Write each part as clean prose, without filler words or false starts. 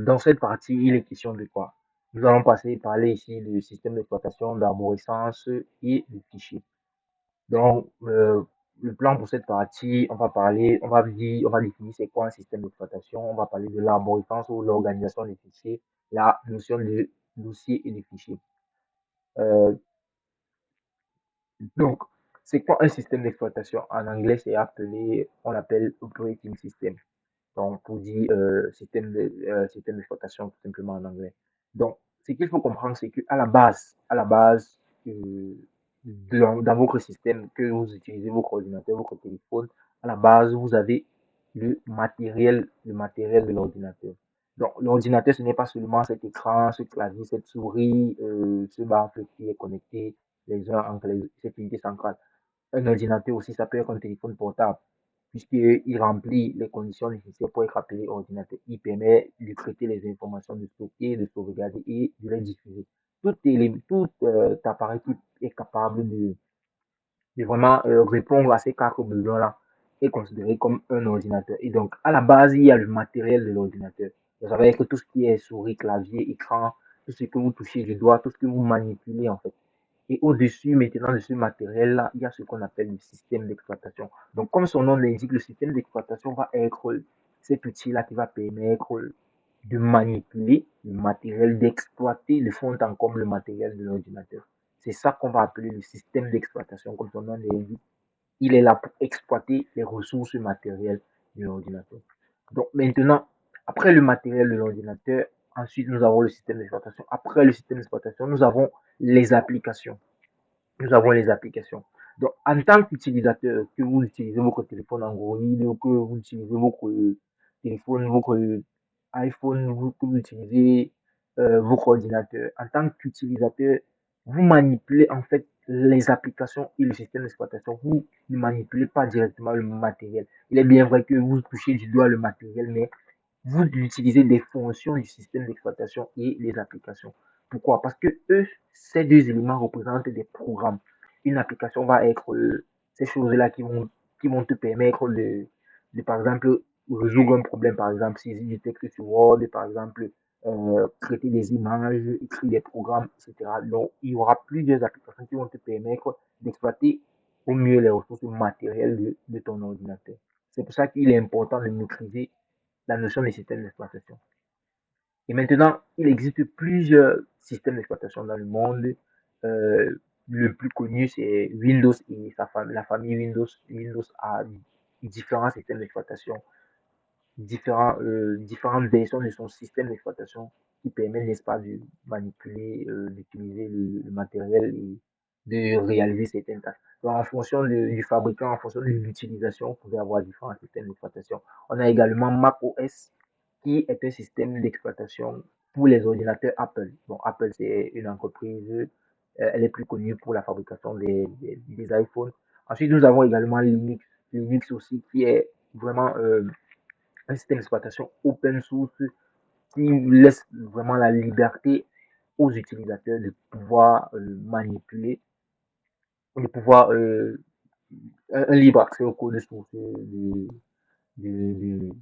Dans cette partie, il est question de quoi? Nous allons parler ici du système d'exploitation, d'arborescence et de fichiers. Donc, le plan pour cette partie, on va définir c'est quoi un système d'exploitation, on va parler de l'arborescence ou l'organisation des fichiers, la notion de dossier et de fichiers. Euh, donc, c'est quoi un système d'exploitation? En anglais, on l'appelle operating system. Donc, pour dire système d'exploitation tout simplement en anglais. Donc, ce qu'il faut comprendre, c'est qu'à la base, dans votre système que vous utilisez, votre ordinateur, votre téléphone, à la base, vous avez le matériel de l'ordinateur. Donc, l'ordinateur, ce n'est pas seulement cet écran, ce clavier, cette souris, ce baffle qui est connecté les uns entre cette unité centrale. Un ordinateur aussi, ça peut être un téléphone portable, puisqu'il remplit les conditions nécessaires pour être appelé ordinateur. Il permet de traiter les informations, de stocker, de sauvegarder et de les diffuser. Tout appareil qui est capable de vraiment répondre à ces quatre besoins-là est considéré comme un ordinateur. Et donc, à la base, il y a le matériel de l'ordinateur. Ça va être tout ce qui est souris, clavier, écran, tout ce que vous touchez du doigt, tout ce que vous manipulez en fait. Et au-dessus, maintenant, de ce matériel-là, il y a ce qu'on appelle le système d'exploitation. Donc, comme son nom l'indique, le système d'exploitation va être cet outil-là qui va permettre de manipuler le matériel, d'exploiter le fond en comble le matériel de l'ordinateur. C'est ça qu'on va appeler le système d'exploitation, comme son nom l'indique. Il est là pour exploiter les ressources matérielles de l'ordinateur. Donc maintenant, après le matériel de l'ordinateur, ensuite nous avons le système d'exploitation. Après le système d'exploitation, nous avons les applications. Nous avons les applications. Donc, en tant qu'utilisateur, que vous utilisez votre téléphone Android, ou que vous utilisez votre téléphone, votre iPhone, que vous utilisez votre ordinateur, en tant qu'utilisateur, vous manipulez en fait les applications et le système d'exploitation. Vous ne manipulez pas directement le matériel. Il est bien vrai que vous touchez du doigt le matériel, mais vous utilisez des fonctions du système d'exploitation et les applications. Pourquoi? Parce que ces deux éléments représentent des programmes. Une application va être ces choses-là qui vont te permettre par exemple, résoudre un problème, par exemple, saisir du texte sur Word, par exemple, traiter des images, écrire des programmes, etc. Donc, il y aura plusieurs applications qui vont te permettre d'exploiter au mieux les ressources matérielles de ton ordinateur. C'est pour ça qu'il est important de maîtriser la notion des systèmes d'exploitation. Et maintenant, il existe plusieurs systèmes d'exploitation dans le monde. Le plus connu, c'est Windows et la famille Windows. Windows a différents systèmes d'exploitation, différentes versions de son système d'exploitation qui permettent, n'est-ce pas, de manipuler, d'utiliser le matériel et de réaliser certaines tâches. Donc, en fonction du fabricant, en fonction de l'utilisation, vous pouvez avoir différents systèmes d'exploitation. On a également Mac OS qui est un système d'exploitation pour les ordinateurs Apple. Bon, Apple, c'est une entreprise, elle est plus connue pour la fabrication des iPhones. Ensuite, nous avons également Linux. Linux aussi, qui est vraiment un système d'exploitation open source qui laisse vraiment la liberté aux utilisateurs de pouvoir manipuler, de pouvoir un libre accès au code source du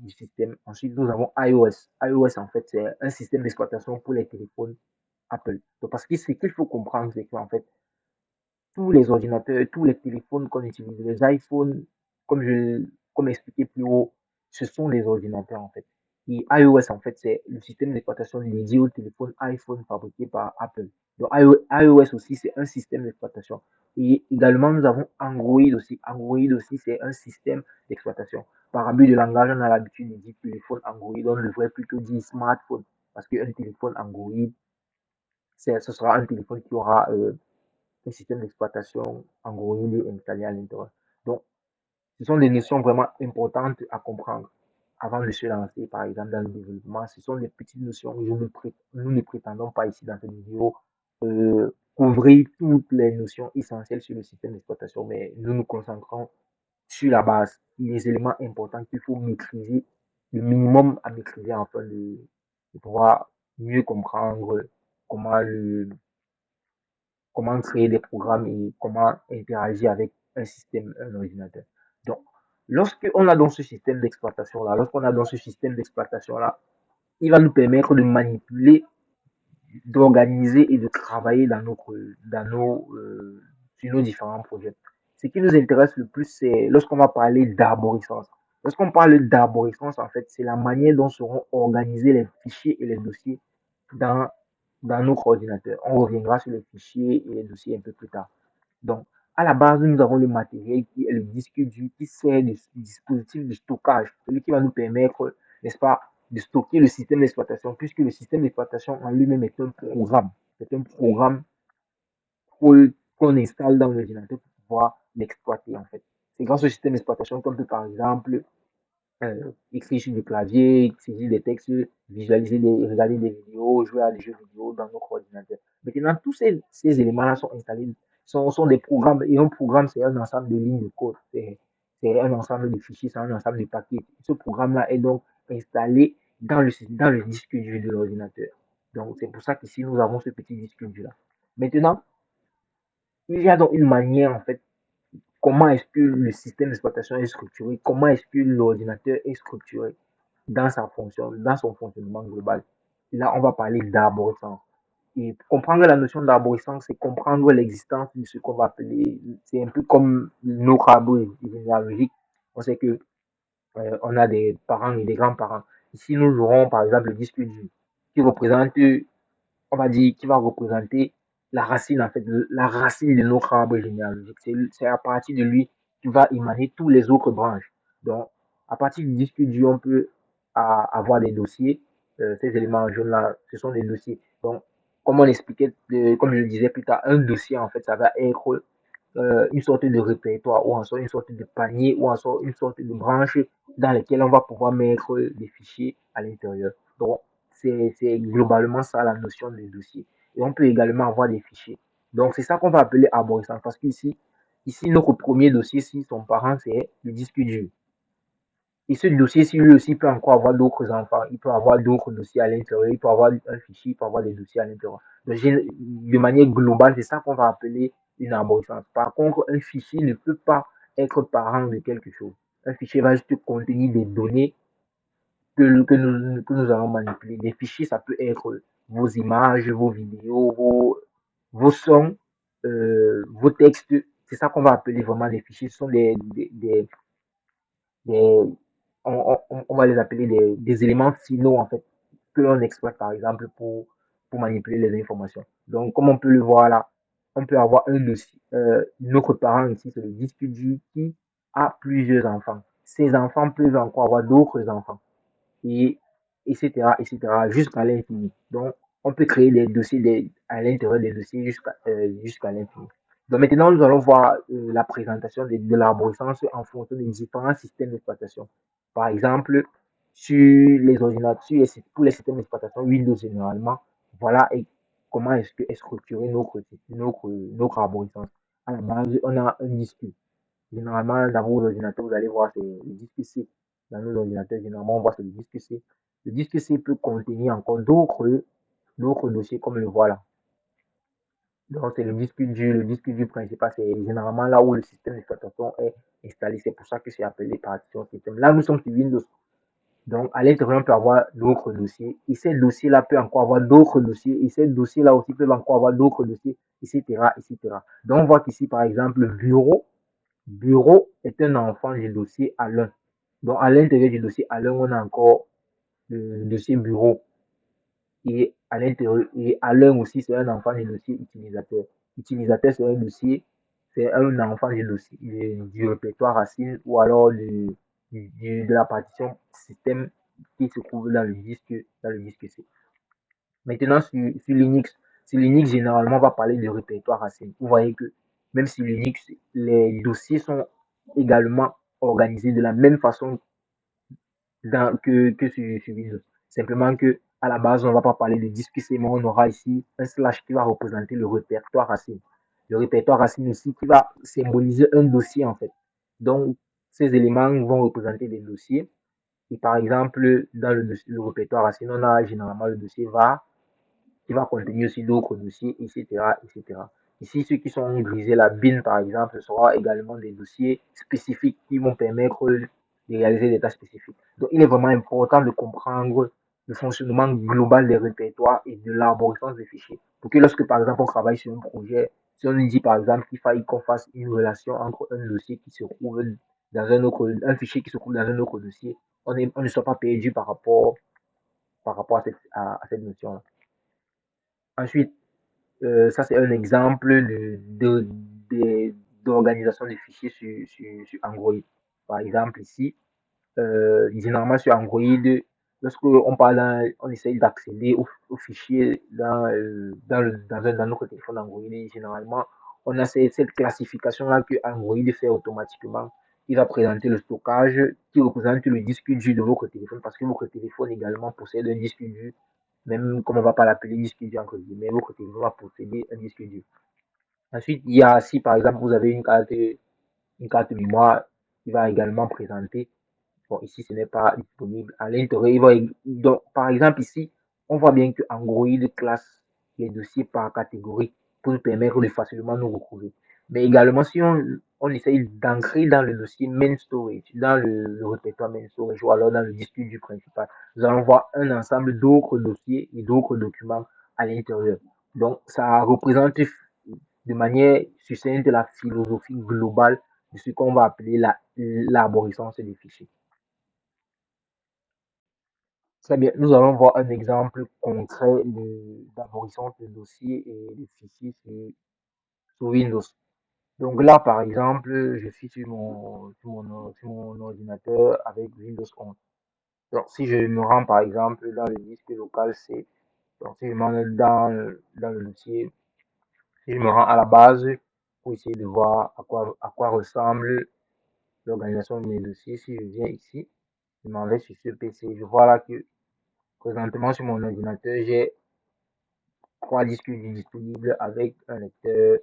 système. Ensuite, nous avons iOS. iOS, en fait, c'est un système d'exploitation pour les téléphones Apple. Donc, parce que ce qu'il faut comprendre, c'est qu'en fait, tous les ordinateurs, tous les téléphones qu'on utilise, les iPhones, comme expliqué plus haut, ce sont des ordinateurs, en fait. Et iOS, en fait, c'est le système d'exploitation dédié au téléphone iPhone fabriqué par Apple. Donc, iOS aussi, c'est un système d'exploitation. Et également, nous avons Android aussi. Android aussi, c'est un système d'exploitation. Par abus de langage, on a l'habitude de dire téléphone Android. On devrait plutôt dire smartphone. Parce qu'un téléphone Android, ce sera un téléphone qui aura un système d'exploitation Android installé à l'intérieur. Donc, ce sont des notions vraiment importantes à comprendre avant de se lancer, par exemple, dans le développement. Ce sont des petites notions. Nous ne prétendons pas ici dans cette vidéo couvrir toutes les notions essentielles sur le système d'exploitation, mais nous nous concentrons sur la base, les éléments importants qu'il faut maîtriser, le minimum à maîtriser afin de pouvoir mieux comprendre comment comment créer des programmes et comment interagir avec un système, un ordinateur. Donc, lorsqu'on a dans ce système d'exploitation-là, lorsqu'on a dans ce système d'exploitation-là il va nous permettre de manipuler, d'organiser et de travailler sur nos différents projets. Ce qui nous intéresse le plus, c'est lorsqu'on va parler d'arborescence. Lorsqu'on parle d'arborescence, en fait, c'est la manière dont seront organisés les fichiers et les dossiers dans, dans notre ordinateur. On reviendra sur les fichiers et les dossiers un peu plus tard. Donc, à la base, nous avons le matériel qui est le disque dur qui sert de dispositif de stockage, celui qui va nous permettre, n'est-ce pas, de stocker le système d'exploitation, puisque le système d'exploitation en lui-même est un programme. C'est un programme qu'on installe dans l'ordinateur pour pouvoir l'exploiter, en fait. C'est grâce au système d'exploitation qu'on peut, par exemple, écrire sur du clavier, saisir des textes, regarder des vidéos, jouer à des jeux vidéo dans notre ordinateur. Maintenant, tous ces éléments-là sont installés, sont des programmes, et un programme, c'est un ensemble de lignes de code, c'est un ensemble de fichiers, c'est un ensemble de paquets. Ce programme-là est donc installé dans le disque dur de l'ordinateur. Donc, c'est pour ça qu'ici, nous avons ce petit disque dur-là. Maintenant, il y a donc une manière, en fait, comment est-ce que le système d'exploitation est structuré, comment est-ce que l'ordinateur est structuré dans sa fonction, dans son fonctionnement global. Et là, on va parler d'arborescence. Et comprendre la notion d'arborescence, c'est comprendre l'existence de ce qu'on va appeler, c'est un peu comme nos arbres généalogiques. On sait que on a des parents et des grands-parents. Ici, nous aurons par exemple le disque dur qui représente, on va dire, qui va représenter la racine, en fait, la racine de notre arbre généalogique. C'est à partir de lui que va émaner tous les autres branches. Donc, à partir du disque dur, on peut avoir des dossiers. Ces éléments jaunes-là, ce sont des dossiers. Donc, comme on expliquait, comme je le disais plus tard, un dossier, en fait, ça va être une sorte de répertoire ou en sorte une sorte de panier ou en sorte une sorte de branche dans lesquelles on va pouvoir mettre des fichiers à l'intérieur. Donc, c'est globalement ça la notion de dossier. Et on peut également avoir des fichiers. Donc, c'est ça qu'on va appeler arborescence parce ici, notre premier dossier, si son parent, c'est le disque dur. Et ce dossier-ci, lui aussi, peut encore avoir d'autres enfants. Il peut avoir d'autres dossiers à l'intérieur. Il peut avoir un fichier, il peut avoir des dossiers à l'intérieur. Donc, de manière globale, c'est ça qu'on va appeler une arborescence. Par contre, un fichier ne peut pas être parent de quelque chose. Un fichier va juste contenir des données que nous allons manipuler. Les fichiers, ça peut être vos images, vos vidéos, vos sons, vos textes. C'est ça qu'on va appeler vraiment des fichiers. Ce sont des on va les appeler des éléments finaux, en fait, que l'on exploite, par exemple, pour manipuler les informations. Donc, comme on peut le voir là, on peut avoir un dossier. Notre parent ici, c'est le disque dur qui a plusieurs enfants. Ces enfants peuvent encore avoir d'autres enfants et etc., jusqu'à l'infini. Donc, on peut créer des dossiers à l'intérieur des dossiers jusqu'à l'infini. Donc, maintenant, nous allons voir la présentation de l'arborescence en fonction des différents systèmes d'exploitation. Par exemple, sur les ordinateurs, pour les systèmes d'exploitation Windows généralement, voilà et comment est-ce que est structuré notre arborescence. À la base, on a un disque. Généralement, dans vos ordinateurs, vous allez voir, c'est le disque C. Dans nos ordinateurs, généralement, on voit c'est le disque C. Le disque C peut contenir encore d'autres dossiers comme le voilà. Donc, c'est le disque dur principal, c'est généralement là où le système d'exploitation est installé. C'est pour ça que c'est appelé partition système. Là, nous sommes sur Windows. Donc, à l'intérieur, on peut avoir d'autres dossiers. Et ces dossiers-là peuvent encore avoir d'autres dossiers. Et ces dossiers-là aussi peuvent encore avoir d'autres dossiers, etc., etc. Donc, on voit qu'ici, par exemple, bureau est un enfant du dossier Alain. Donc, à l'intérieur du dossier Alain, on a encore le dossier bureau. Et à l'intérieur, et Alain aussi, c'est un enfant du dossier utilisateur. Utilisateur, c'est un enfant du dossier, du répertoire racine ou alors de la partition système qui se trouve dans le disque C. Maintenant, sur Linux, généralement, on va parler de répertoire racine. Vous voyez que même sur Linux, les dossiers sont également organisés de la même façon que sur Windows. Simplement que à la base, on ne va pas parler de disque C, mais on aura ici un slash qui va représenter le répertoire racine. Le répertoire racine aussi qui va symboliser un dossier en fait. Donc, ces éléments vont représenter des dossiers. Et par exemple, dans le répertoire racine, on a généralement le dossier var qui va contenir aussi d'autres dossiers, etc., etc. Ici, ceux qui sont grisés, la bin, par exemple, ce sera également des dossiers spécifiques qui vont permettre de réaliser des tâches spécifiques. Donc, il est vraiment important de le fonctionnement global des répertoires et de l'arborescence des fichiers. Pour que lorsque, par exemple, on travaille sur un projet, si on nous dit, par exemple, qu'il faille qu'on fasse une relation entre un dossier qui se trouve dans un fichier qui se trouve dans un autre dossier, on ne soit pas perdu par rapport à cette notion-là. Ensuite, ça, c'est un exemple de- d'organisation des fichiers sur Android. Par exemple, ici, généralement sur Android, lorsque on essaye d'accéder au fichier dans notre téléphone Android, généralement, on a cette classification-là que Android fait automatiquement. Il va présenter le stockage qui représente le disque dur de votre téléphone parce que votre téléphone également possède un disque dur, même comme on ne va pas l'appeler disque dur entre guillemets, votre téléphone va posséder un disque dur. Ensuite, il y a, si par exemple vous avez une carte mémoire, il va également présenter. Bon, ici, ce n'est pas disponible. À l'intérieur, donc, par exemple, ici, on voit bien que Android classe les dossiers par catégorie pour nous permettre de facilement nous retrouver. Mais également, si on essaye d'ancrer dans le dossier main storage, dans le répertoire main storage ou alors dans le disque dur principal, nous allons voir un ensemble d'autres dossiers et d'autres documents à l'intérieur. Donc, ça représente de manière succincte la philosophie globale de ce qu'on va appeler l'arborescence des fichiers. Très bien, nous allons voir un exemple concret d'arborescence de dossiers et de fichiers sur Windows. Donc là, par exemple, je suis sur mon ordinateur avec Windows 11. Donc si je me rends par exemple dans le disque local C, donc si je me rends dans le dossier, si je me rends à la base pour essayer de voir à quoi ressemble l'organisation de mes dossiers, si je viens ici, je m'en vais sur ce PC, je vois là que présentement sur mon ordinateur, j'ai 3 disques durs disponibles avec un lecteur,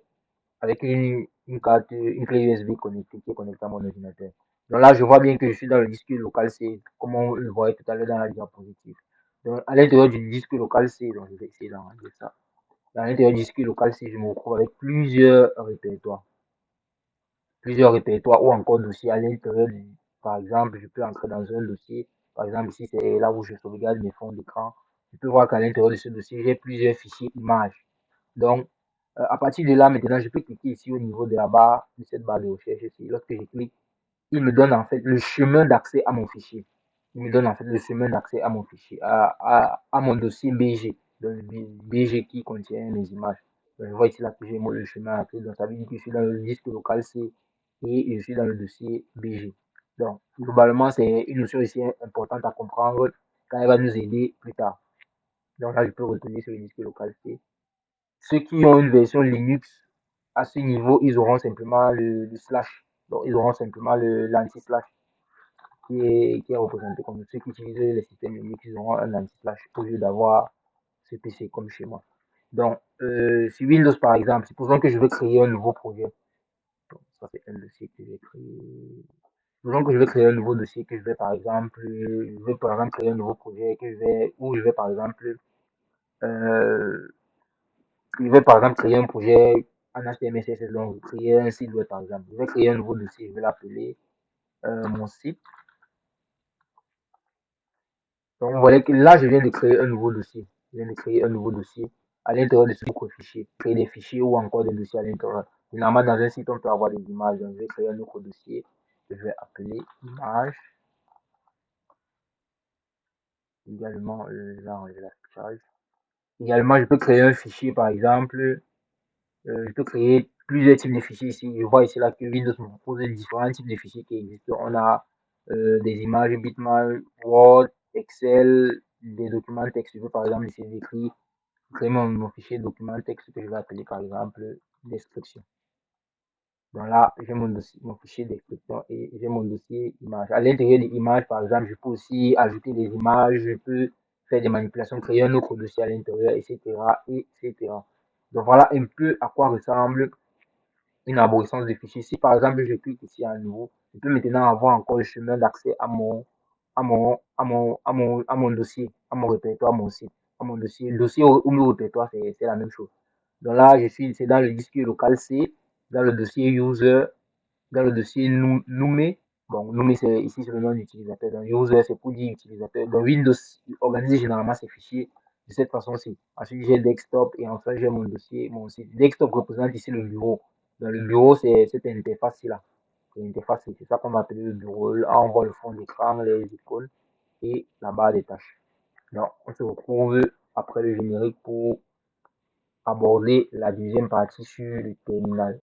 avec une carte, une clé USB connectée qui est connectée à mon ordinateur. Donc là, je vois bien que je suis dans le disque local C, comme on le voyait tout à l'heure dans la diapositive. Donc à l'intérieur du disque local C, donc je vais essayer d'enregistrer ça. Dans l'intérieur du disque local C, je me retrouve avec plusieurs répertoires ou encore dossiers à l'intérieur par exemple, je peux entrer dans un dossier. Par exemple, ici, c'est là où je sauvegarde mes fonds d'écran. Je peux voir qu'à l'intérieur de ce dossier, j'ai plusieurs fichiers images. Donc, à partir de là, maintenant, je peux cliquer ici au niveau de la barre, de cette barre de recherche ici. Lorsque je clique, il me donne en fait le chemin d'accès à mon fichier. Il me donne en fait le chemin d'accès à mon fichier, à mon dossier BG, donc BG qui contient les images. Donc, je vois ici là que j'ai le chemin d'accès, donc ça veut dire que je suis dans le disque local C et je suis dans le dossier BG. Donc, globalement, c'est une notion ici importante à comprendre car elle va nous aider plus tard. Donc là, je peux retourner sur le disque local C. Ceux qui ont une version Linux, à ce niveau, ils auront simplement le slash. Donc, ils auront simplement l'anti-slash qui est représenté comme ceux qui utilisent les systèmes Linux, ils auront un anti-slash au lieu d'avoir ce PC comme chez moi. Donc, sur Windows, par exemple, supposons que je veux créer un nouveau projet. Donc, ça, c'est un dossier que j'ai créé. Supposons que je vais créer un nouveau dossier que je vais par exemple créer un nouveau projet où je vais par exemple, euh, je vais par exemple créer un projet en HTML, CSS, donc créer un site web par exemple. Je vais créer un nouveau dossier, je vais l'appeler mon site. Donc vous voyez que là, je viens de créer un nouveau dossier. Je viens de créer un nouveau dossier à l'intérieur de ce fichier. Créer des fichiers ou encore des dossiers à l'intérieur. Généralement, dans un site, on peut avoir des images. Donc, je vais créer un autre dossier. Je vais appeler image. Également, là, on l'affichage. Également, je peux créer un fichier, par exemple. Je peux créer plusieurs types de fichiers ici. Je vois ici là que Windows me propose différents types de fichiers qui existent. On a des images bitmap, Word, Excel, des documents texte. Je veux par exemple essayer d'écrire, créer mon fichier document texte que je vais appeler par exemple description. Donc là, j'ai mon fichier description et j'ai mon dossier image. À l'intérieur des images, par exemple, je peux aussi ajouter des images, je peux faire des manipulations, créer un autre dossier à l'intérieur, etc., etc. Donc voilà un peu à quoi ressemble une arborescence de fichiers. Si par exemple je clique ici à nouveau, je peux maintenant avoir encore le chemin d'accès à mon dossier, à mon répertoire, mon site, à mon dossier. Le dossier ou mon répertoire, c'est la même chose. Donc là, c'est dans le disque local C, dans le dossier user, dans le dossier nommé, Bon, nous, mais c'est, ici, c'est le nom d'utilisateur. Donc, user, c'est pour dire utilisateur. Donc, Windows organise généralement ses fichiers de cette façon-ci. Ensuite, j'ai desktop et enfin, j'ai mon dossier, mon site. Desktop représente ici le bureau. Dans le bureau, c'est cette interface-ci là. C'est l'interface, c'est ça qu'on va appeler le bureau. Là, on voit le fond d'écran, les icônes et la barre des tâches. Donc, on se retrouve après le générique pour aborder la deuxième partie sur le terminal.